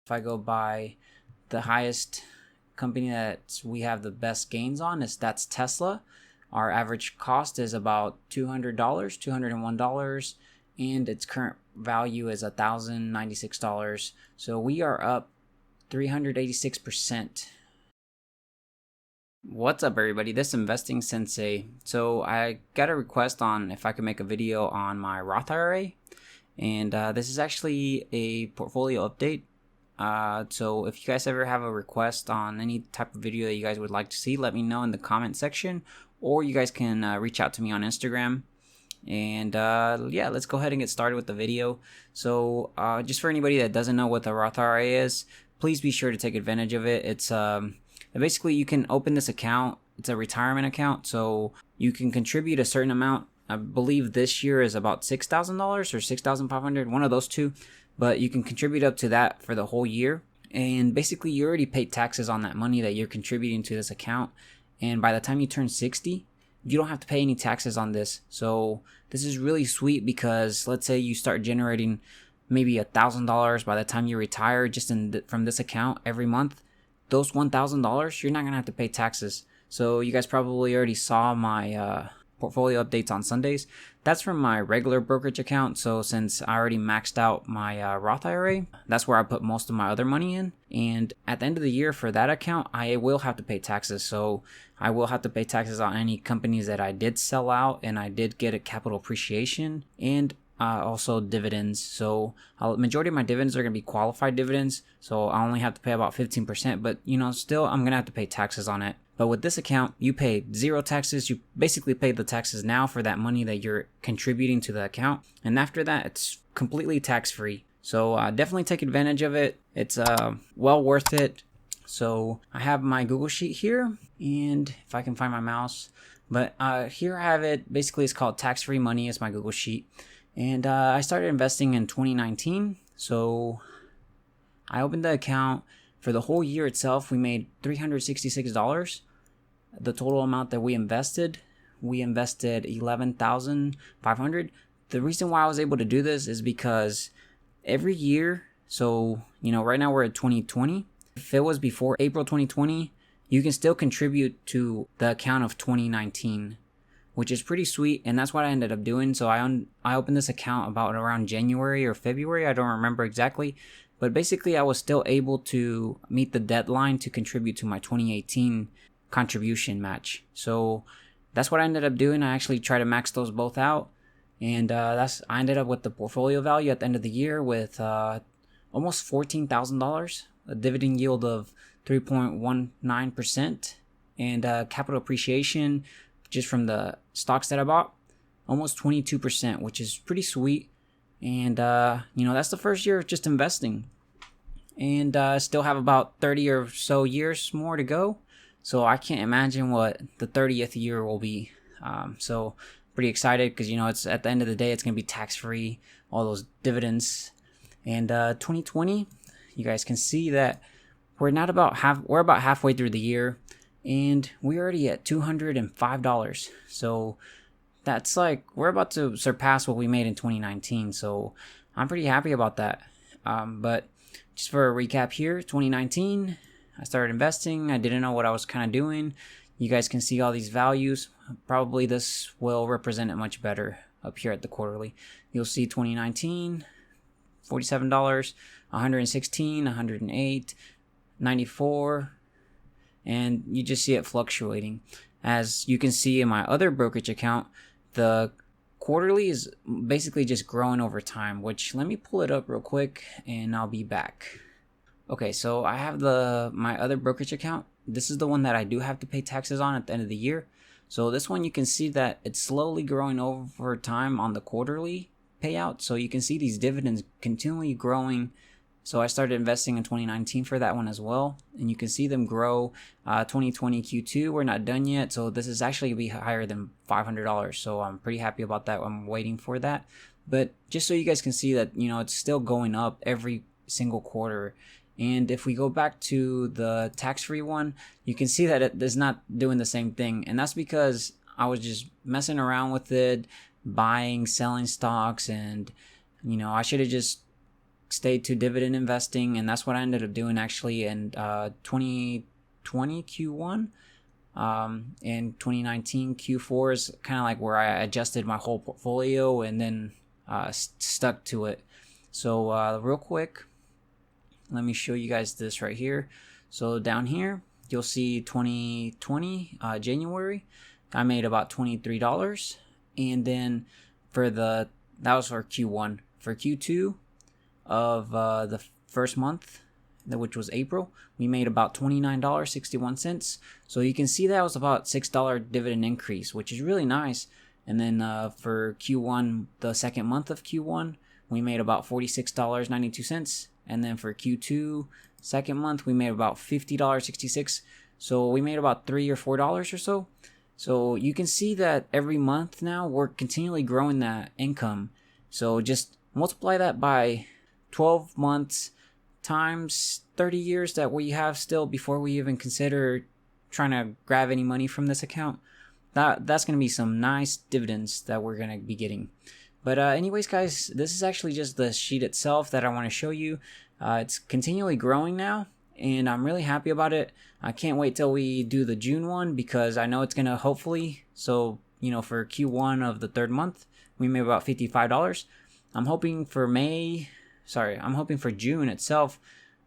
If I go by the highest company that we have the best gains on, that's Tesla. Our average cost is about $200, $201, and its current value is $1,096. So we are up 386%. What's up, everybody? This is Investing Sensei. So I got a request on if I could make a video on my Roth IRA, and this is actually a portfolio update. So if you guys ever have a request on any type of video that you guys would like to see, let me know in the comment section, or you guys can reach out to me on Instagram. And yeah, let's go ahead and get started with the video. So just for anybody that doesn't know what the Roth IRA is, please be sure to take advantage of it. It's basically, you can open this account. It's a retirement account, so you can contribute a certain amount. I believe this year is about $6,000 or $6,500, one of those two. But you can contribute up to that for the whole year. And basically, you already paid taxes on that money that you're contributing to this account. And by the time you turn 60, you don't have to pay any taxes on this. So this is really sweet because let's say you start generating maybe $1,000 by the time you retire just from this account every month. Those $1,000, you're not going to have to pay taxes. So you guys probably already saw my portfolio updates on Sundays. That's from my regular brokerage account. So since I already maxed out my Roth IRA, that's where I put most of my other money in. And at the end of the year for that account, I will have to pay taxes. So I will have to pay taxes on any companies that I did sell out and I did get a capital appreciation, and also dividends. So majority of my dividends are going to be qualified dividends. So I only have to pay about 15%, but still I'm going to have to pay taxes on it. But with this account, you pay zero taxes. You basically pay the taxes now for that money that you're contributing to the account. And after that, it's completely tax-free. So definitely take advantage of it. It's well worth it. So I have my Google Sheet here, and if I can find my mouse. But here I have it. Basically, it's called Tax-Free Money. It's my Google Sheet. And I started investing in 2019. So I opened the account. For the whole year itself, we made $366. The total amount that we invested $11,500. The reason why I was able to do this is because every year, so right now we're at 2020. If it was before April 2020, you can still contribute to the account of 2019, which is pretty sweet, and that's what I ended up doing. So I opened this account about around January or February, I don't remember exactly, but basically I was still able to meet the deadline to contribute to my 2018 contribution match. So that's what I ended up doing. I actually tried to max those both out, and I ended up with the portfolio value at the end of the year with almost $14,000, a dividend yield of 3.19%, and capital appreciation just from the stocks that I bought, almost 22%, which is pretty sweet. And that's the first year of just investing, and still have about 30 or so years more to go. So I can't imagine what the 30th year will be. So pretty excited because it's at the end of the day, it's gonna be tax free, all those dividends. And 2020, you guys can see that we're about halfway through the year, and we're already at $205. So that's like we're about to surpass what we made in 2019. So I'm pretty happy about that. But just for a recap here, 2019, I started investing. I didn't know what I was kind of doing. You guys can see all these values. Probably this will represent it much better up here at the quarterly. You'll see 2019, $47, 116, 108, 94, and you just see it fluctuating. As you can see in my other brokerage account, the quarterly is basically just growing over time, which let me pull it up real quick and I'll be back. Okay, so I have my other brokerage account. This is the one that I do have to pay taxes on at the end of the year. So this one, you can see that it's slowly growing over time on the quarterly payout. So you can see these dividends continually growing. So I started investing in 2019 for that one as well, and you can see them grow. 2020 Q2, we're not done yet, so this is actually going to be higher than $500. So I'm pretty happy about that. I'm waiting for that. But just so you guys can see that it's still going up every single quarter. And if we go back to the tax-free one, you can see that it is not doing the same thing, and that's because I was just messing around with it, buying, selling stocks, and I should have just stayed to dividend investing, and that's what I ended up doing actually in 2020 Q1. In 2019 Q4 is kind of like where I adjusted my whole portfolio and then stuck to it. So real quick, let me show you guys this right here. So down here, you'll see 2020 January, I made about $23. And then that was for Q1. For Q2 of the first month, which was April, we made about $29.61. So you can see that was about $6 dividend increase, which is really nice. And then for Q1, the second month of Q1, we made about $46.92. And then for Q2, second month, we made about $50.66. So we made about $3 or $4 or so. So you can see that every month now we're continually growing that income. So just multiply that by 12 months times 30 years that we have still before we even consider trying to grab any money from this account. That's going to be some nice dividends that we're going to be getting. But anyways, guys, this is actually just the sheet itself that I want to show you. It's continually growing now, and I'm really happy about it. I can't wait till we do the June one, because I know it's going to hopefully, so, for Q1 of the third month, we made about $55. I'm hoping for June itself,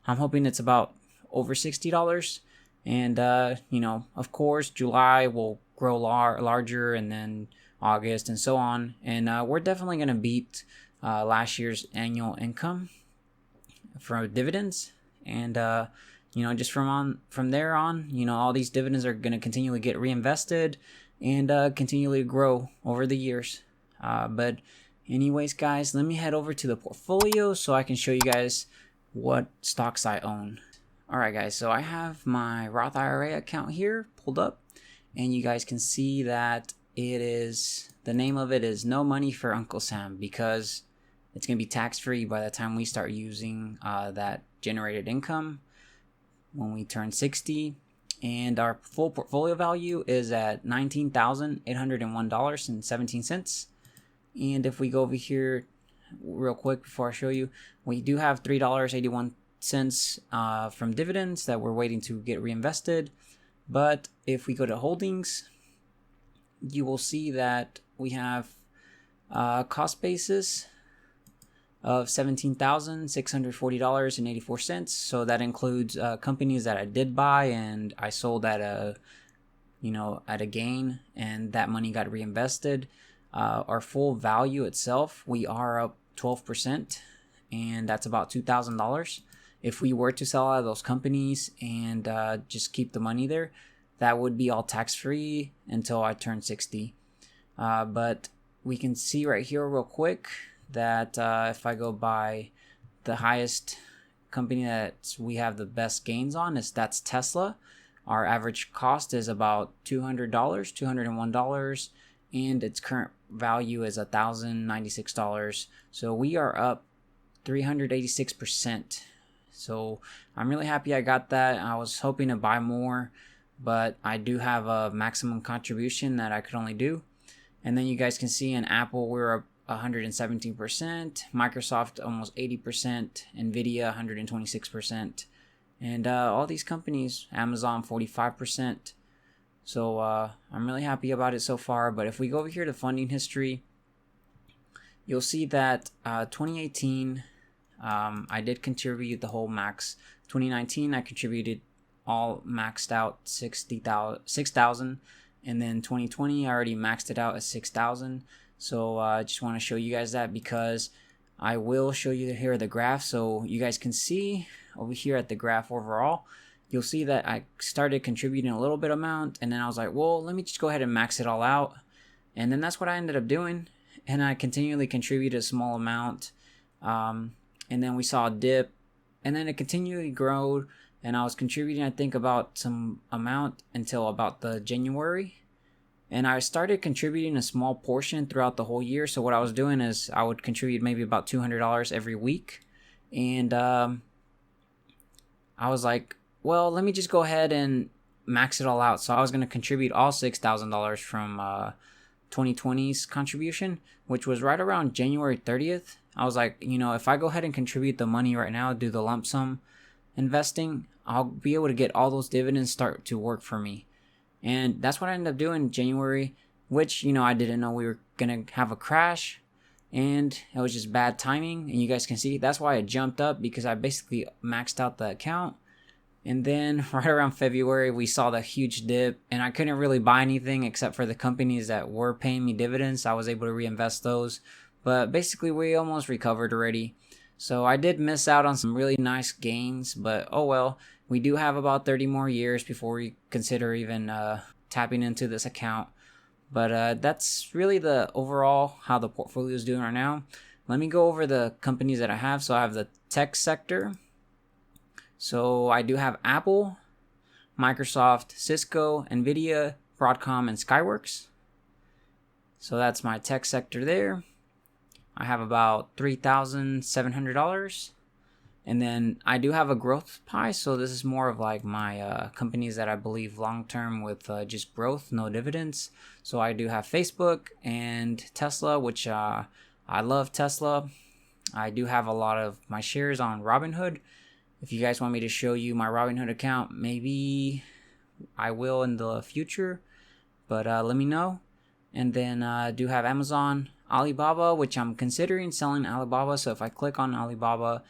I'm hoping it's about over $60. And, of course, July will grow larger, and then August and so on. And we're definitely going to beat last year's annual income for dividends. And, just from there on, all these dividends are going to continually get reinvested and continually grow over the years. But anyways, guys, let me head over to the portfolio so I can show you guys what stocks I own. Alright, guys, so I have my Roth IRA account here pulled up, and you guys can see that the name of it is No Money for Uncle Sam, because it's going to be tax-free by the time we start using that generated income when we turn 60. And our full portfolio value is at $19,801.17. And if we go over here real quick before I show you, we do have $3.81 from dividends that we're waiting to get reinvested. But if we go to holdings, you will see that we have cost basis of $17,640.84. So that includes companies that I did buy and I sold at a gain, and that money got reinvested. Our full value itself, we are up 12%, and that's about $2,000. If we were to sell out of those companies and just keep the money there, that would be all tax-free until I turn 60. But we can see right here real quick that if I go by the highest company that we have the best gains on, that's Tesla. Our average cost is about $201, and its current value is $1,096. So we are up 386%. So I'm really happy I got that. I was hoping to buy more, but I do have a maximum contribution that I could only do. And then you guys can see in Apple, we're up 117%, Microsoft almost 80%, Nvidia 126%, and all these companies, Amazon 45%. So I'm really happy about it so far. But if we go over here to funding history, you'll see that 2018, I did contribute the whole max. 2019, I contributed all maxed out 6,000, and then 2020, I already maxed it out at 6,000. So I just want to show you guys that, because I will show you here the graph so you guys can see over here at the graph overall. You'll see that I started contributing a little bit amount, and then I was like, well, let me just go ahead and max it all out. And then that's what I ended up doing, and I continually contributed a small amount. And then we saw a dip, and then it continually grew, and I was contributing, I think, about some amount until about the January. And I started contributing a small portion throughout the whole year. So what I was doing is I would contribute maybe about $200 every week. And I was like, well, let me just go ahead and max it all out. So I was going to contribute all $6,000 from 2020's contribution, which was right around January 30th. I was like, if I go ahead and contribute the money right now, do the lump sum investing, I'll be able to get all those dividends start to work for me. And that's what I ended up doing in January, which, I didn't know we were going to have a crash, and it was just bad timing. And you guys can see that's why it jumped up, because I basically maxed out the account. And then right around February, we saw the huge dip, and I couldn't really buy anything except for the companies that were paying me dividends. I was able to reinvest those, but basically we almost recovered already. So I did miss out on some really nice gains, but oh well. We do have about 30 more years before we consider even tapping into this account. But that's really the overall how the portfolio is doing right now. Let me go over the companies that I have. So I have the tech sector. So I do have Apple, Microsoft, Cisco, Nvidia, Broadcom, and Skyworks. So that's my tech sector there. I have about $3,700. And then I do have a growth pie. So this is more of like my companies that I believe long-term with just growth, no dividends. So I do have Facebook and Tesla, which I love Tesla. I do have a lot of my shares on Robinhood. If you guys want me to show you my Robinhood account, maybe I will in the future, but let me know. And then I do have Amazon, Alibaba, which I'm considering selling Alibaba. So if I click on Alibaba,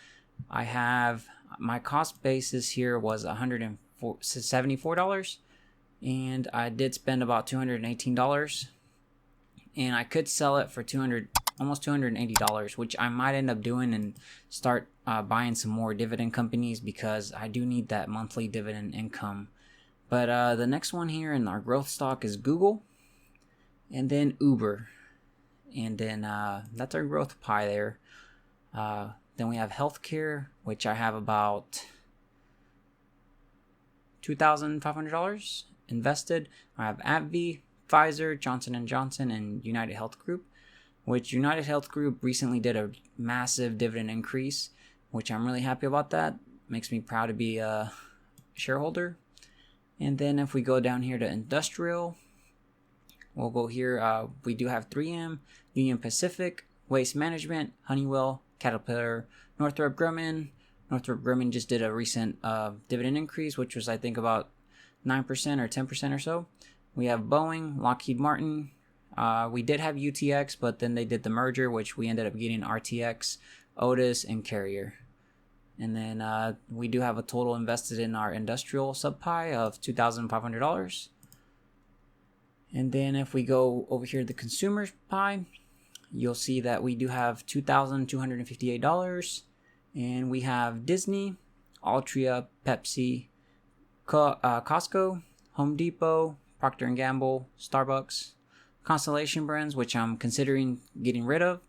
I have my cost basis here was $174, and I did spend about $218, and I could sell it for almost $280, which I might end up doing and start buying some more dividend companies, because I do need that monthly dividend income. But the next one here in our growth stock is Google, and then Uber, and then that's our growth pie there. Then we have healthcare, which I have about $2,500 invested. I have AbbVie, Pfizer, Johnson & Johnson, and United Health Group, which United Health Group recently did a massive dividend increase, which I'm really happy about that. Makes me proud to be a shareholder. And then if we go down here to industrial, we'll go here. We do have 3M, Union Pacific, Waste Management, Honeywell, Caterpillar, Northrop Grumman. Northrop Grumman just did a recent dividend increase, which was I think about 9% or 10% or so. We have Boeing, Lockheed Martin. We did have UTX, but then they did the merger, which we ended up getting RTX, Otis, and Carrier. And then we do have a total invested in our industrial sub-pie of $2,500. And then if we go over here to the consumer pie, you'll see that we do have $2,258. And we have Disney, Altria, Pepsi, Costco, Home Depot, Procter & Gamble, Starbucks, Constellation Brands, which I'm considering getting rid of,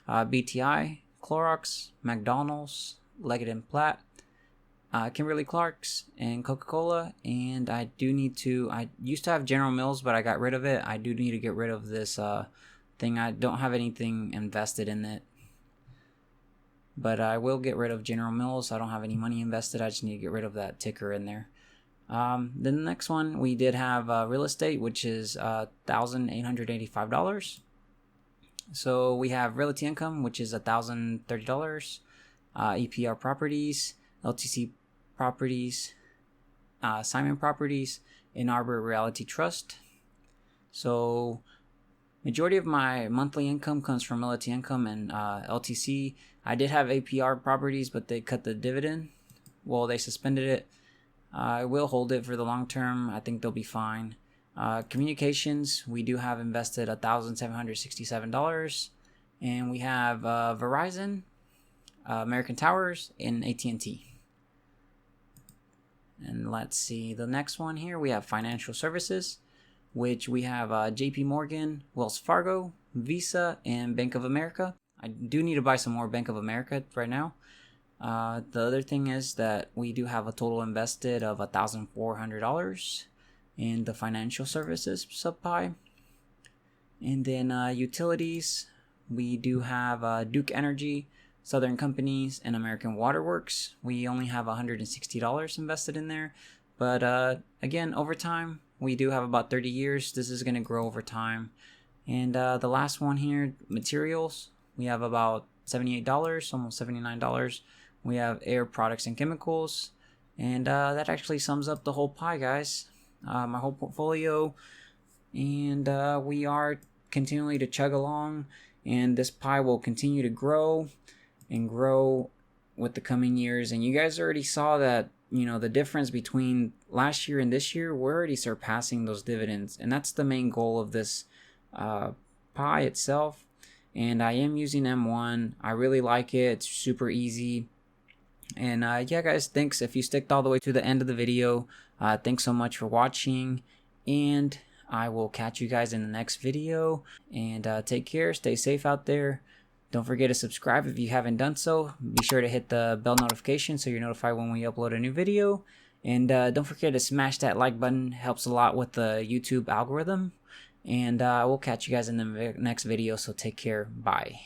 BTI, Clorox, McDonald's, Leggett & Platt, Kimberly-Clark's, and Coca-Cola. And I used to have General Mills, but I got rid of it. I do need to get rid of this thing. I don't have anything invested in it, but I will get rid of General Mills. I don't have any money invested. I just need to get rid of that ticker in there. Then the next one, we did have real estate, which is $1,885. So we have Realty Income, which is $1,030. EPR Properties, LTC Properties, Simon Properties, and Arbor Realty Trust. So majority of my monthly income comes from Realty Income and LTC. I did have APR Properties, but they cut the dividend. Well, they suspended it. I will hold it for the long term. I think they'll be fine. Communications, we do have invested $1,767, and we have Verizon, American Towers, and AT&T. And let's see the next one here. We have financial services, which we have JP Morgan, Wells Fargo, Visa, and Bank of America. I do need to buy some more Bank of America right now. The other thing is that we do have a total invested of $1,400 in the financial services sub-pie. And then utilities, we do have Duke Energy, Southern Companies, and American Waterworks. We only have $160 invested in there. But again, over time, we do have about 30 years. This is going to grow over time. And the last one here, materials, we have about $78, almost $79. We have air, products, and chemicals. And that actually sums up the whole pie, guys. My whole portfolio. And we are continually to chug along. And this pie will continue to grow and grow with the coming years. And you guys already saw that, you know, the difference between last year and this year, we're already surpassing those dividends. And that's the main goal of this pie itself. And I am using M1. I really like it. It's super easy. And yeah, guys, thanks. If you sticked all the way to the end of the video, thanks so much for watching. And I will catch you guys in the next video. And take care. Stay safe out there. Don't forget to subscribe if you haven't done so. Be sure to hit the bell notification so you're notified when we upload a new video. And don't forget to smash that like button. It helps a lot with the YouTube algorithm. And we'll catch you guys in the next video. So take care. Bye.